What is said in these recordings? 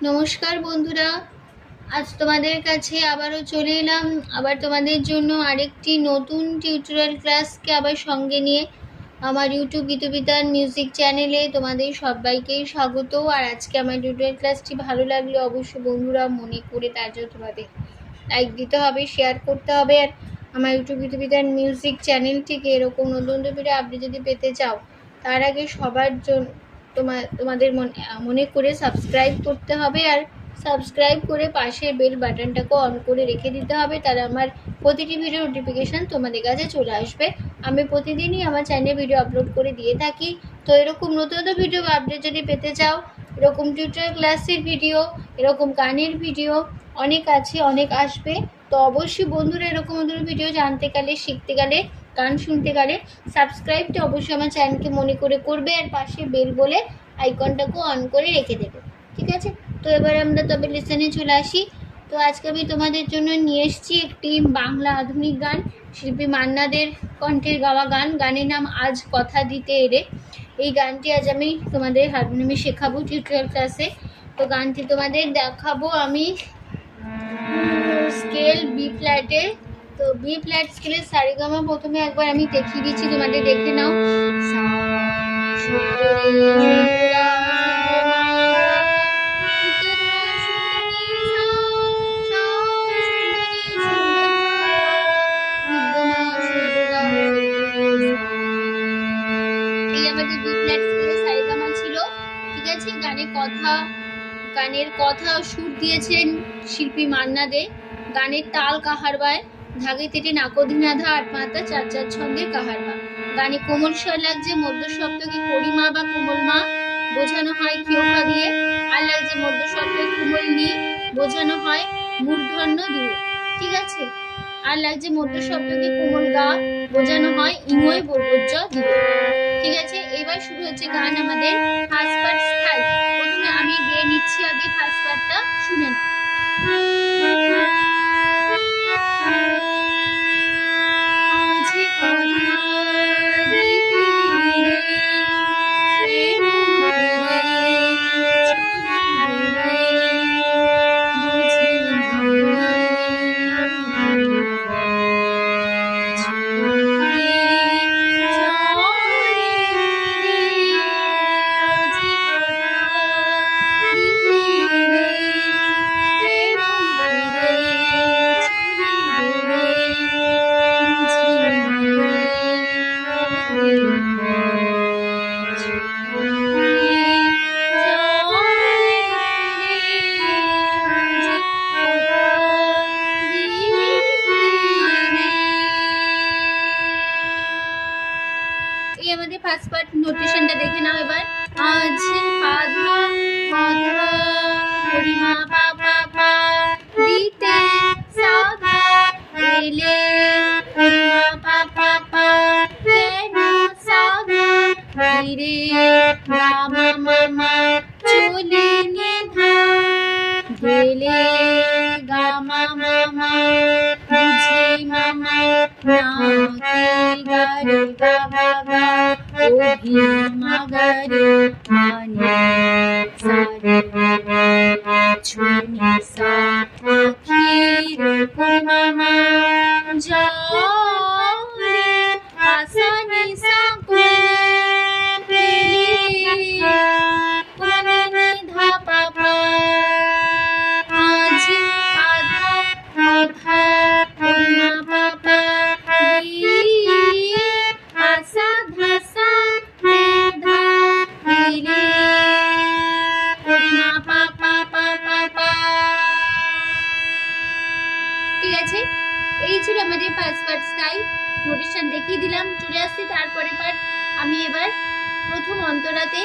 নমস্কার বন্ধুরা, আজ তোমাদের কাছে আবারও চলে এলাম আবার তোমাদের জন্য আরেকটি নতুন টিউটোরিয়াল ক্লাসকে আবার সঙ্গে নিয়ে আমার ইউটিউব গীতবিতান মিউজিক চ্যানেলে তোমাদের সবাইকেই স্বাগত। আর আজকে আমার টিউটোরিয়াল ক্লাসটি ভালো লাগলে অবশ্যই বন্ধুরা মনে করে তার জন্য তোমাদের লাইক দিতে হবে, শেয়ার করতে হবে। আর আমার ইউটিউব গীতবিতান মিউজিক চ্যানেলটিকে এরকম নতুন ভিডিও আপনি যদি পেতে চাও তার আগে সবার জন্য তোমাদের মনে করে সাবস্ক্রাইব করতে হবে। আর সাবস্ক্রাইব করে পাশের বেল বাটনটাকে অন করে রেখে দিতে হবে, তাহলে আমার প্রতিটি ভিডিও নোটিফিকেশান তোমাদের কাছে চলে আসবে। আমি প্রতিদিনই আমার চ্যানেলে ভিডিও আপলোড করে দিয়ে থাকি। তো এরকম নতুন নতুন ভিডিও আপডেট যদি পেতে চাও, এরকম টিউটোরিয়াল ক্লাসের ভিডিও, এরকম গানের ভিডিও অনেক আছে, অনেক আসবে। তো অবশ্যই বন্ধুরা এরকম নতুন ভিডিও জানতে গেলে, শিখতে গেলে, গান শুনতে গেলে সাবস্ক্রাইবটা অবশ্যই আমার চ্যানেলকে মনে করে করবে, আর পাশে বেল বলে আইকনটাকে অন করে রেখে দেবে, ঠিক আছে? তো এবার আমরা তবে লিসেনে চলে আসি। তো আজকে আমি তোমাদের জন্য নিয়ে এসেছি একটি বাংলা আধুনিক গান, শিল্পী মান্নাদের কণ্ঠের গাওয়া গান। গানের নাম আজ কথা দিতে এরে। এই গানটি আজ আমি তোমাদের হারমোনিয়ামে শেখাবো টিউটোরিয়াল ক্লাসে। তো গানটি তোমাদের দেখাবো আমি স্কেল বি ফ্ল্যাটে। তো বি ফ্ল্যাট স্কেলের সারেগামা প্রথমে একবার আমি দেখিয়ে দিচ্ছি, তোমাদের দেখে নাও। এই আমাদের বি ফ্ল্যাট স্কেলের সারেগামা ছিল, ঠিক আছে? গানের কথা সুর দিয়েছেন শিল্পী মান্না দে। গানের তাল কাহারবায়, ধাগে তেটে নাকোধিনাধা আট মাত্রা চার চার ছন্দের কাহারবা। গানে কোমল স্বর লাগছে মধ্য সপ্তকে করিমা বা কোমল মা বোঝানো হয় কিয়খা দিয়ে, আর লাগছে মধ্য সপ্তকে কোমল নি বোঝানো হয় মূর্ধন্য দিয়ে, ঠিক আছে? আর লাগছে মধ্য সপ্তকে কোমল গা বোঝানো হয় ইঙ্গয় বর্গজ দিয়ে, ঠিক আছে? এবার শুরু হচ্ছে গান আমাদের ফার্স্ট পার্ট স্থায়ী। প্রথমে আমি গেয়ে নিচ্ছি, আগে ফার্স্ট পার্টটা শুনে নাও। আমাদের ফার্স্ট পার্ট নোটেশনটা দেখে নাও এবার। আজ পাধা মাধা পরিমা পা পা পা দিতে সাধা এলে পরিমা পা পা পা কেন সাধা রে রামা মামা চলে নিধা গেলে গামা মামা বুঝি মামা নাকি গারে গাগা গা ওহি মাগারে মানে সারে ছুনি সা আখির মামা যারে আসানি সাকুলে পুরনি ধা পাপা আজ আধা আধা পূর্ণা পাপা দি আসা ধাসা ধা রে পূর্ণা পাপা পাপা পা, ঠিক আছে? এই ছিল আমাদের ফার্স্ট পার্ট স্টাইল। নোটেশন দেখিয়ে দিলাম, চলে আসছি তারপরে পার্ট। আমি এবার প্রথম অন্তরাতে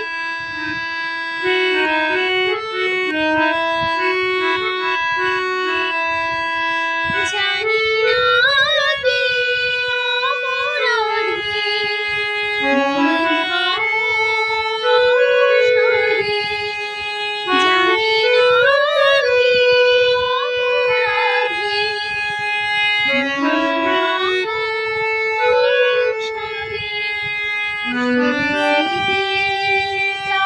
জানি না রে অমরাধে জানি না রে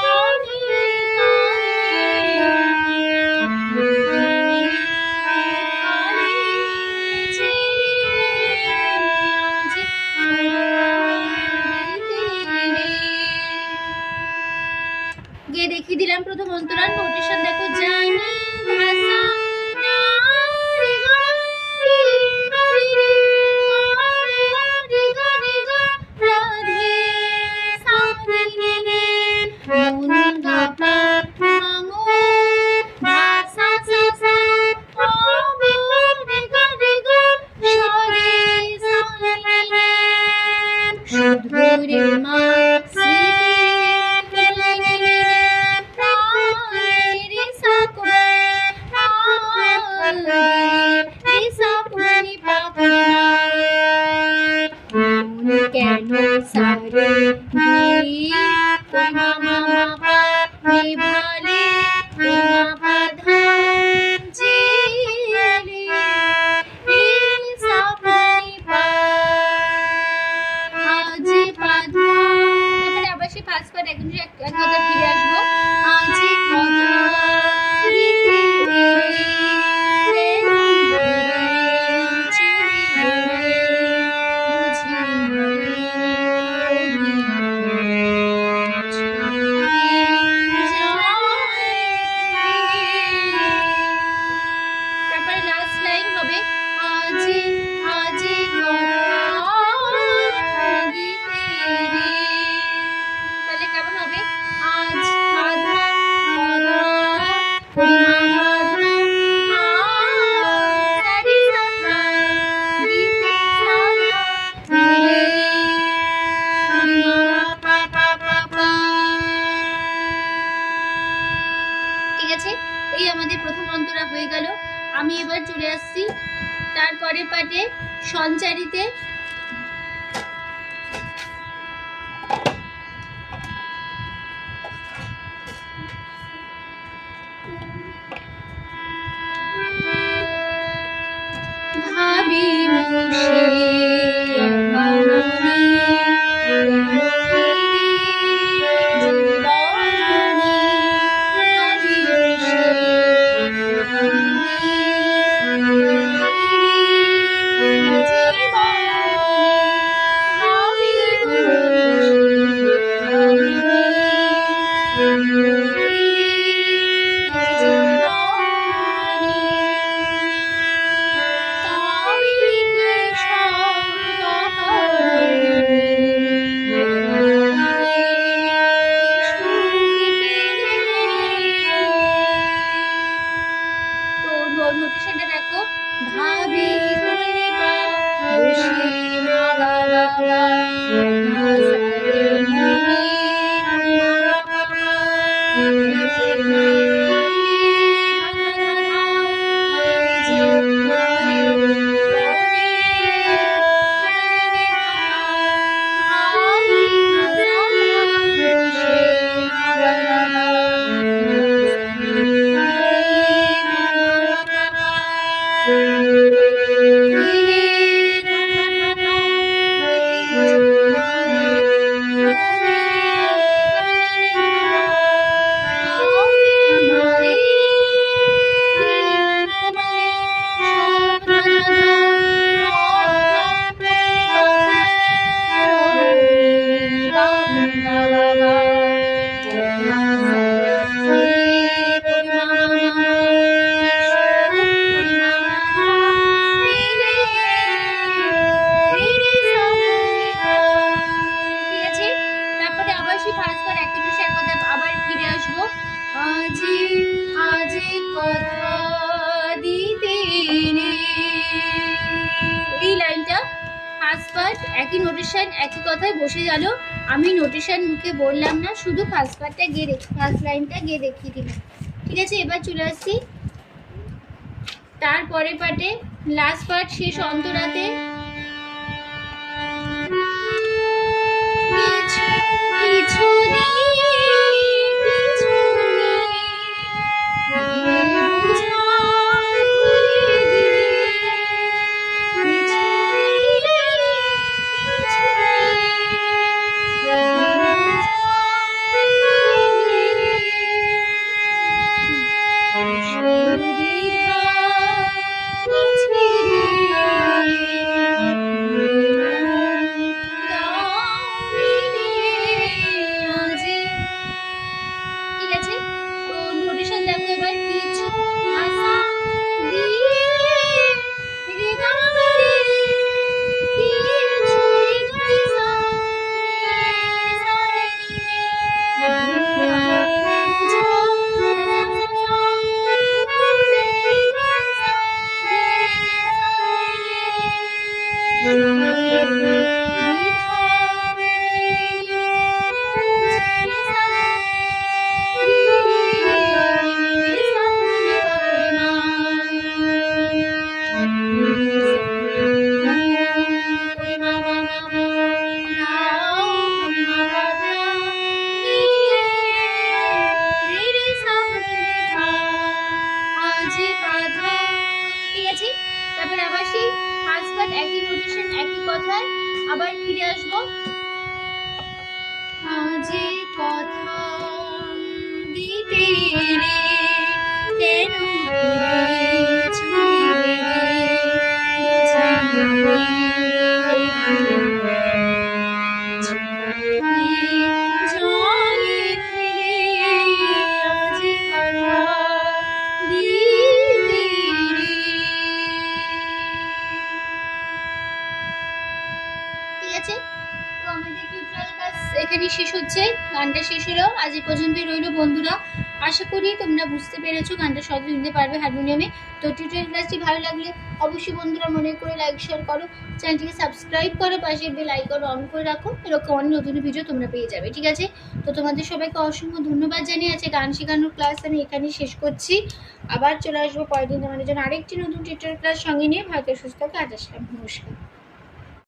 অমরাধে গিয়ে দেখিয়ে দিলাম প্রথম অন্তরা। নোটেশন দেখো, জানি ভাষা না রে গা রে রে রে রে গা রাধে সা রে রে রে মন গা পা মা ধা সা সা সা পা রে গা সা রে সা রে রে শুধু রে মা কেন সারে মা মা পা রে ভালে মা পা ধা জি রে সা পা আজি পা ধা। এবারে আবার সেই ফার্স্ট পার্ট এখন এক কথা ফিরে আসবো। আজি কথা দিতে এই আমাদের প্রথম অন্তরা হয়ে গেল। আমি এবার চলে আসছি তারপরে পাটে সঞ্চারিতে। ভাবি নোটেশনটা দেখো, ভাবি করে বা বসে মা গা গা গা মা সা রে রে মা গা গা গা একই নোটেশন একই কথায় বসে গেল। আমি নোটেশন মুখে বললাম না, শুধু ফার্স্ট পার্টটা গিয়ে ফার্স্ট লাইনটা গিয়ে দেখিয়ে দিলাম। ঠিক আছে, এবার চলে আসছি তারপরে পার্টে, লাস্ট পার্ট শেষ অন্তরাতে। একই কথায় আবার ফিরে আসবো। আজে কথা দিতে রে কেন ঠিক আছে, তো আমাদের টিউটোরিয়াল ক্লাস এখানেই শেষ হচ্ছে। গানটা শেষ হলো, আজ এই পর্যন্তই রইলো বন্ধুরা। আশা করি তোমরা বুঝতে পেরেছো, গানটা সহজে শুনতে পারবে হারমোনিয়ামে। তো টিউটোরিয়াল ক্লাসটি ভালো লাগলে অবশ্যই বন্ধুরা মনে করে লাইক শেয়ার করো, চ্যানেলটিকে সাবস্ক্রাইব করো, পাশে বেল আইকন অন করে রাখো, এরকম অনেক নতুন ভিডিও তোমরা পেয়ে যাবে। ঠিক আছে, তো তোমাদের সবাইকে অসংখ্য ধন্যবাদ জানিয়ে আছে গান শেখানোর ক্লাস আমি এখানেই শেষ করছি। আবার চলে আসবো পরের দিন তোমাদের জন্য আরেকটি নতুন টিউটোরিয়াল ক্লাস সঙ্গে নিয়ে। ভারতের সুস্থ কাজ আসলাম, নমস্কার।